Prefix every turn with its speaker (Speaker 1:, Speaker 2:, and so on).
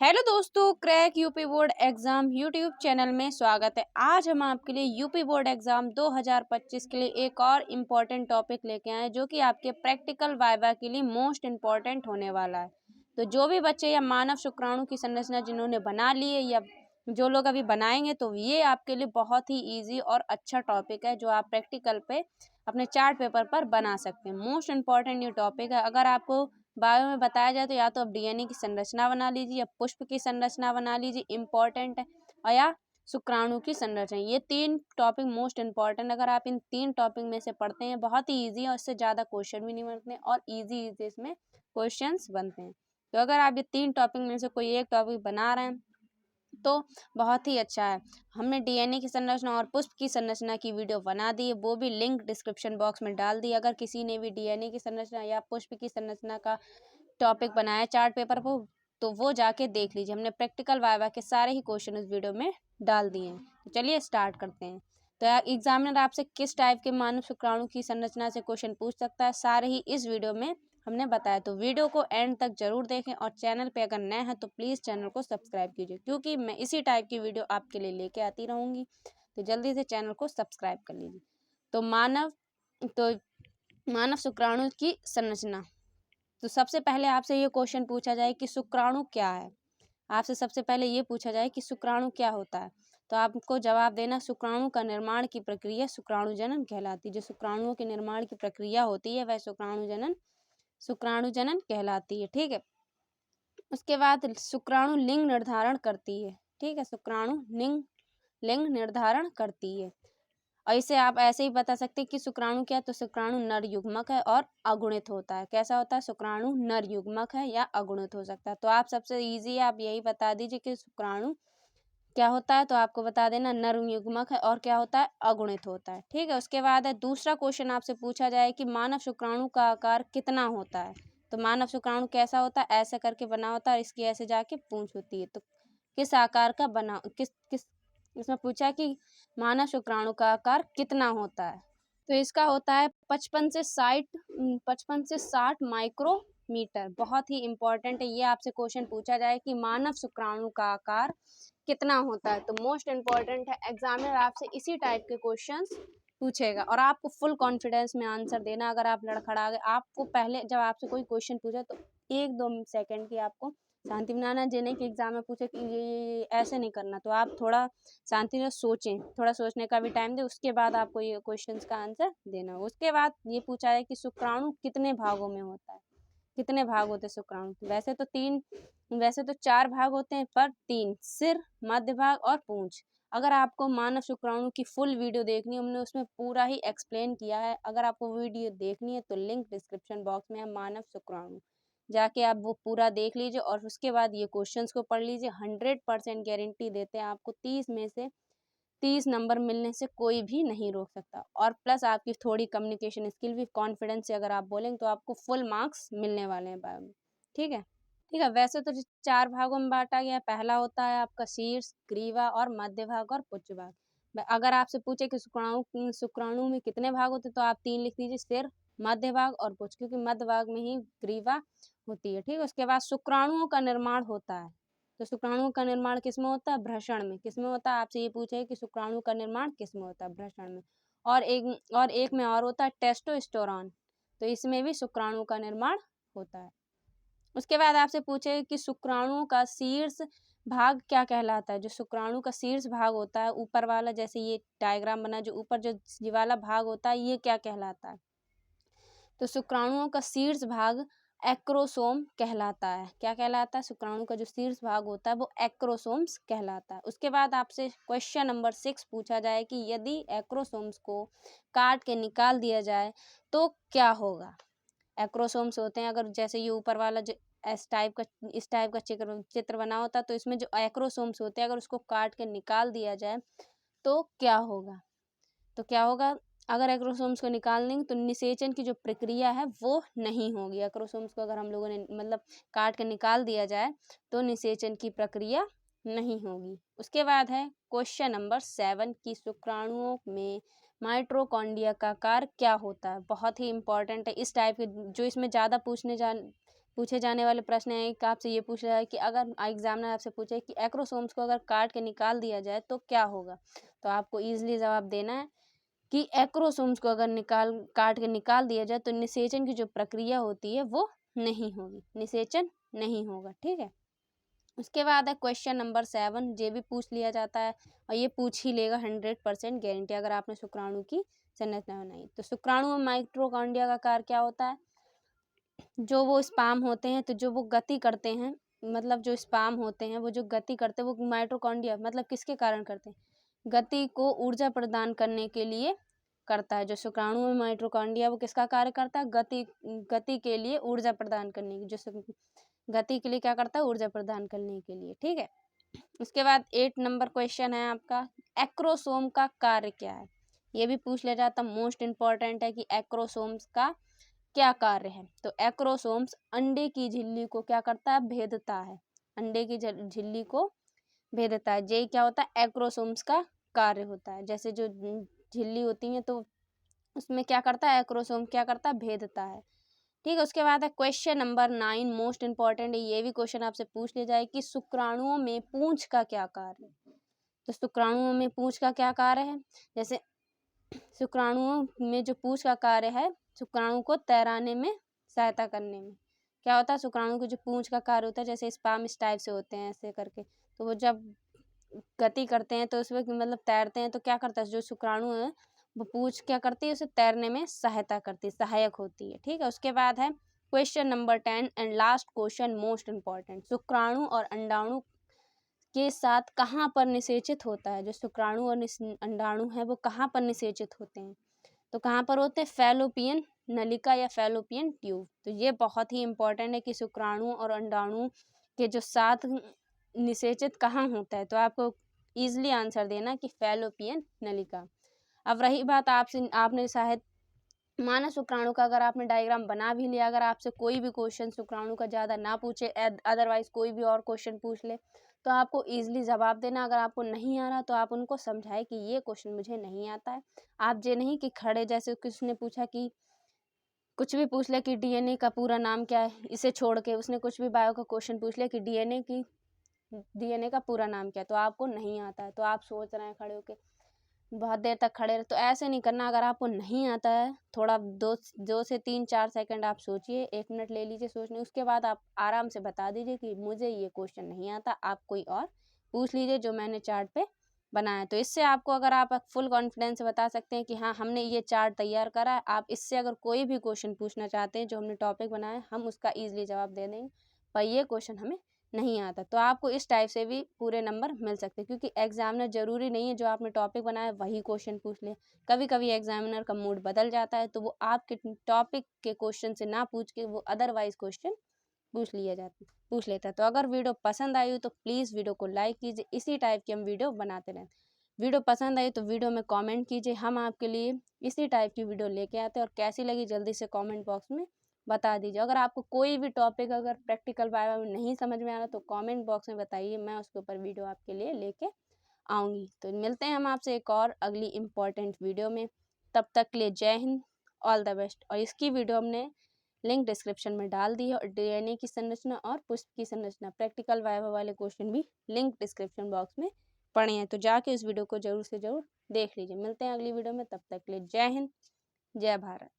Speaker 1: Hello दोस्तों, crack UP board exam YouTube channel में स्वागत है। आज हम आपके लिए यूपी बोर्ड एग्ज़ाम 2025 के लिए एक और इम्पॉर्टेंट टॉपिक लेके आए हैं, जो कि आपके प्रैक्टिकल वाइवा के लिए मोस्ट इम्पॉर्टेंट होने वाला है। तो जो भी बच्चे या मानव शुक्राणु की संरचना जिन्होंने बना ली है या जो लोग अभी बनाएंगे, तो ये आपके लिए बहुत ही ईजी और अच्छा टॉपिक है, जो आप प्रैक्टिकल पे अपने चार्ट पेपर पर बना सकते हैं। मोस्ट इम्पॉर्टेंट ये टॉपिक है। अगर आपको बायो में बताया जाए तो या तो आप डीएनए की संरचना बना लीजिए या पुष्प की संरचना बना लीजिए, इम्पॉर्टेंट है, और या शुक्राणु की संरचना। ये तीन टॉपिक मोस्ट इम्पॉर्टेंट। अगर आप इन तीन टॉपिक में से पढ़ते हैं, बहुत ही ईजी है और इससे ज़्यादा क्वेश्चन भी नहीं बनते हैं और ईजी इसमें क्वेश्चंस बनते हैं। तो अगर आप ये तीन टॉपिक में से कोई एक टॉपिक बना रहे हैं तो बहुत ही अच्छा है। हमने डीएनए की संरचना और पुष्प की संरचना की वीडियो बना दी है, वो भी लिंक डिस्क्रिप्शन बॉक्स में डाल दी। अगर किसी ने भी डीएनए की संरचना या पुष्प की संरचना का टॉपिक बनाया चार्ट पेपर पर, तो वो जाके देख लीजिए। हमने प्रैक्टिकल वाइवा के सारे ही क्वेश्चन उस वीडियो में डाल दिए हैं। तो चलिए स्टार्ट करते हैं। तो एग्जामिनर आपसे किस टाइप के मानव शुक्राणु की संरचना से क्वेश्चन पूछ सकता है, सारे ही इस वीडियो में हमने बताया। तो वीडियो को एंड तक जरूर देखें और चैनल पे अगर नए हैं तो प्लीज़ चैनल को सब्सक्राइब कीजिए, क्योंकि मैं इसी टाइप की वीडियो आपके लिए लेके आती रहूँगी। तो जल्दी से चैनल को सब्सक्राइब कर लीजिए। तो मानव शुक्राणु की संरचना। तो सबसे पहले आपसे ये क्वेश्चन पूछा जाए कि शुक्राणु क्या है। आपसे सबसे पहले ये पूछा जाए कि शुक्राणु क्या होता है, तो आपको जवाब देना शुक्राणु का निर्माण की प्रक्रिया शुक्राणु जनन कहलाती है। जो शुक्राणुओं के निर्माण की प्रक्रिया होती है वह शुक्राणु जनन कहलाती है। ठीक है। उसके बाद शुक्राणु लिंग निर्धारण करती है। ठीक है, शुक्राणु लिंग निर्धारण करती है। और इसे आप ऐसे ही बता सकते हैं कि शुक्राणु क्या है, तो शुक्राणु नर युग्मक है और अगुणित होता है। कैसा होता है? शुक्राणु नर युग्मक है या अगुणित हो सकता है। तो आप सबसे इजी है, आप यही बता दीजिए कि शुक्राणु क्या होता है, तो आपको बता देना नर युग्मक है और क्या होता है, अगुणित होता है। ठीक है। उसके बाद है दूसरा क्वेश्चन आपसे पूछा जाए कि मानव शुक्राणु का आकार कितना होता है। तो मानव शुक्राणु कैसा होता है, ऐसे करके बना होता है, इसकी ऐसे जाके पूंछ होती है। तो किस आकार का बना, किस किस इसमें पूछा कि मानव शुक्राणु का आकार कितना होता है, तो इसका होता है 55 से 60 माइक्रोमीटर। बहुत ही इंपॉर्टेंट है। ये आपसे क्वेश्चन पूछा जाए कि मानव शुक्राणु का आकार कितना होता है, तो मोस्ट इम्पॉर्टेंट है। एग्जामिनर आपसे इसी टाइप के क्वेश्चंस पूछेगा और आपको फुल कॉन्फिडेंस में आंसर देना। अगर आप लड़खड़ा गए, आपको पहले जब आपसे कोई क्वेश्चन पूछा तो 1-2 सेकंड की आपको शांति बनाना। जिन्हें कि एग्जाम में पूछे कि ये ऐसे नहीं करना, तो आप थोड़ा शांति से सोचें, थोड़ा सोचने का भी टाइम दें, उसके बाद आपको ये क्वेश्चंस का आंसर देना हो। उसके बाद ये पूछा है कि शुक्राणु कितने भागों में होता है। कितने भाग होते हैं शुक्राणु? वैसे तो 4 भाग होते हैं, पर 3, सिर, मध्य भाग और पूंछ। अगर आपको मानव शुक्राणु की फुल वीडियो देखनी है, हमने उसमें पूरा ही एक्सप्लेन किया है। अगर आपको वीडियो देखनी है तो लिंक डिस्क्रिप्शन बॉक्स में है, मानव शुक्राणु, जाके आप वो पूरा देख लीजिए और उसके बाद ये क्वेश्चंस को पढ़ लीजिए। 100% गारंटी देते हैं आपको, 30 में से 30 नंबर मिलने से कोई भी नहीं रोक सकता। और प्लस आपकी थोड़ी कम्युनिकेशन स्किल भी, कॉन्फिडेंस से अगर आप बोलेंगे तो आपको फुल मार्क्स मिलने वाले हैं बायो में। ठीक है। ठीक है। वैसे तो 4 भागों में बांटा गया। पहला होता है आपका शीर्ष, ग्रीवा और मध्य भाग और पुच्छ भाग। अगर आपसे पूछे कि शुक्राणु में कितने भाग होते, तो आप 3 लिख दीजिए, सिर, मध्य भाग और पुच्छ, क्योंकि मध्य भाग में ही ग्रीवा होती है। ठीक है। उसके बाद शुक्राणुओं का निर्माण होता है। तो शुक्राणुओं का निर्माण किसमें होता है? भ्रषण में। किसमें होता है? आपसे ये पूछे कि शुक्राणु का निर्माण किसमें होता है? भ्रषण में। और एक में और होता है टेस्टोस्टेरोन, तो इसमें भी शुक्राणु का निर्माण होता है। उसके बाद आपसे पूछे कि शुक्राणुओं का शीर्ष भाग क्या कहलाता है। जो शुक्राणु का शीर्ष भाग होता है, ऊपर वाला, जैसे ये डायग्राम बना, जो ऊपर जो ये वाला भाग होता है, ये क्या कहलाता है? तो शुक्राणुओं का शीर्ष भाग एक्रोसोम कहलाता है। क्या कहलाता है? शुक्राणु का जो शीर्ष भाग होता है वो एक्रोसोम्स कहलाता है। उसके बाद आपसे क्वेश्चन नंबर 6 पूछा जाए कि यदि एक्रोसोम्स को काट के निकाल दिया जाए तो क्या होगा। एक्रोसोम्स होते हैं, अगर जैसे ये ऊपर वाला जो इस टाइप का चित्र बना होता, तो इसमें जो एक्रोसोम्स होते हैं, अगर उसको काट के निकाल दिया जाए तो क्या होगा। तो क्या होगा, अगर एक्रोसोम्स को निकाल देंगे तो निषेचन की जो प्रक्रिया है वो नहीं होगी। एक्रोसोम्स को अगर हम लोगों ने मतलब काट के निकाल दिया जाए तो निषेचन की प्रक्रिया नहीं होगी। उसके बाद है क्वेश्चन नंबर 7 की शुक्राणुओं में माइटोकॉन्ड्रिया का कार्य क्या होता है। बहुत ही इंपॉर्टेंट है। इस टाइप के जो इसमें ज़्यादा पूछे जाने वाले प्रश्न है कि आपसे ये पूछ रहा है कि अगर एग्जामिनर आपसे पूछे कि एक्रोसोम्स को अगर काट के निकाल दिया जाए तो क्या होगा, तो आपको ईजिली जवाब देना है कि एक्रोसोम्स को अगर काट के निकाल दिया जाए तो निषेचन की जो प्रक्रिया होती है वो नहीं होगी, निषेचन नहीं होगा। ठीक है, उसके बाद है क्वेश्चन नंबर 7, ये भी पूछ लिया जाता है और ये पूछ ही लेगा 100% गारंटी अगर आपने शुक्राणु की संरचना बनाई। तो शुक्राणु में माइटोकॉन्ड्रिया का कार्य क्या होता है, जो वो स्पाम होते हैं तो जो वो गति करते हैं, मतलब जो स्पाम होते हैं वो जो गति करते हैं वो माइटोकॉन्ड्रिया मतलब किसके कारण करते हैं, गति को ऊर्जा प्रदान करने के लिए करता है। जो शुक्राणु में माइटोकॉन्ड्रिया वो किसका कार्य करता है, गति के लिए ऊर्जा प्रदान करने की, जो गति के लिए क्या करता है, ऊर्जा प्रदान करने के लिए। ठीक है, उसके बाद 8 नंबर क्वेश्चन है आपका, एक्रोसोम का कार्य क्या है, ये भी पूछ लिया जाता, मोस्ट इंपॉर्टेंट है कि एक्रोसोम्स का क्या कार्य है। तो एक्रोसोम्स अंडे की झिल्ली को क्या करता है, भेदता है, अंडे की झिल्ली को भेदता है, ये क्या होता है, एक्रोसोम्स का कार्य होता है। जैसे जो झिल्ली होती है तो उसमें क्या करता है, एक्रोसोम क्या करता है, भेदता है। ठीक है, उसके बाद है क्वेश्चन नंबर 9, मोस्ट इंपॉर्टेंट है, ये भी क्वेश्चन आपसे पूछ लिया जाए कि शुक्राणुओं में पूंछ का क्या कार्य है। तो शुक्राणुओं में पूंछ का क्या कार्य है, जैसे शुक्राणुओं में जो पूंछ का कार्य है, शुक्राणु को तैराने में सहायता करने में क्या होता है, शुक्राणु की जो पूंछ का कार्य होता है, जैसे स्पाम इस टाइप से होते हैं ऐसे करके, तो वो जब गति करते हैं तो उसमें मतलब तैरते हैं तो क्या करता है, जो शुक्राणु है वो पूंछ क्या करती है, उसे तैरने में सहायता करती है, सहायक होती है। ठीक है, उसके बाद है question number 10 and last question most important, शुक्राणु और अंडाणु के साथ कहाँ पर निषेचित होता है, जो शुक्राणु और अंडाणु है वो कहाँ पर निषेचित होते हैं, तो कहाँ पर होते हैं, फैलोपियन नलिका या फैलोपियन ट्यूब। तो ये बहुत ही इंपॉर्टेंट है कि शुक्राणु और अंडाणु के जो साथ निषेचित कहाँ होता है, तो आपको ईजिली आंसर देना कि फैलोपियन नलिका। अब रही बात आपने शायद मानव शुक्राणु का अगर आपने डायग्राम बना भी लिया, अगर आपसे कोई भी क्वेश्चन शुक्राणु का ज़्यादा ना पूछे, अदरवाइज कोई भी और क्वेश्चन पूछ ले, तो आपको ईजिली जवाब देना। अगर आपको नहीं आ रहा तो आप उनको समझाए कि ये क्वेश्चन मुझे नहीं आता है। आप ये नहीं कि खड़े, जैसे किसने पूछा कि कुछ भी पूछ ले कि डीएनए का पूरा नाम क्या है, इसे छोड़ के उसने कुछ भी बायो का क्वेश्चन पूछ लिया कि डीएनए का पूरा नाम क्या है, तो आपको नहीं आता है, तो आप सोच रहे हैं खड़े होके बहुत देर तक खड़े रहे, तो ऐसे नहीं करना। अगर आपको नहीं आता है, थोड़ा 2 से 3-4 सेकंड आप सोचिए, 1 मिनट ले लीजिए सोचने, उसके बाद आप आराम से बता दीजिए कि मुझे ये क्वेश्चन नहीं आता, आप कोई और पूछ लीजिए जो मैंने चार्ट पे बनाया। तो इससे आपको, अगर आप फुल कॉन्फिडेंस से बता सकते हैं कि हाँ हमने ये चार्ट तैयार करा है, आप इससे अगर कोई भी क्वेश्चन पूछना चाहते हैं जो हमने टॉपिक बनाया, हम उसका ईजिली जवाब दे देंगे, पर ये क्वेश्चन हमें नहीं आता, तो आपको इस टाइप से भी पूरे नंबर मिल सकते हैं। क्योंकि एग्जामिनर ज़रूरी नहीं है जो आपने टॉपिक बनाया वही क्वेश्चन पूछ ले, कभी कभी एग्जामिनर का मूड बदल जाता है, तो वो आपके टॉपिक के क्वेश्चन से ना पूछ के वो अदरवाइज क्वेश्चन पूछ लेता है। तो अगर वीडियो पसंद आई हो तो प्लीज़ वीडियो को लाइक कीजिए, इसी टाइप की हम वीडियो बनाते रहें। वीडियो पसंद आई तो वीडियो में कमेंट कीजिए, हम आपके लिए इसी टाइप की वीडियो लेके आते हैं, और कैसी लगी जल्दी से कमेंट बॉक्स में बता दीजिए। अगर आपको कोई भी टॉपिक अगर प्रैक्टिकल वाइवा में नहीं समझ में आ रहा तो कमेंट बॉक्स में बताइए, मैं उसके ऊपर वीडियो आपके लिए लेके आऊँगी। तो मिलते हैं हम आपसे एक और अगली इम्पॉर्टेंट वीडियो में, तब तक के लिए जय हिंद, ऑल द बेस्ट। और इसकी वीडियो हमने लिंक डिस्क्रिप्शन में डाल दी है, और डीएनए की संरचना और पुष्प की संरचना प्रैक्टिकल वाइवा वाले क्वेश्चन भी लिंक डिस्क्रिप्शन बॉक्स में पड़े हैं, तो जाके इस वीडियो को जरूर से जरूर देख लीजिए। मिलते हैं अगली वीडियो में, तब तक के लिए जय हिंद, जय भारत।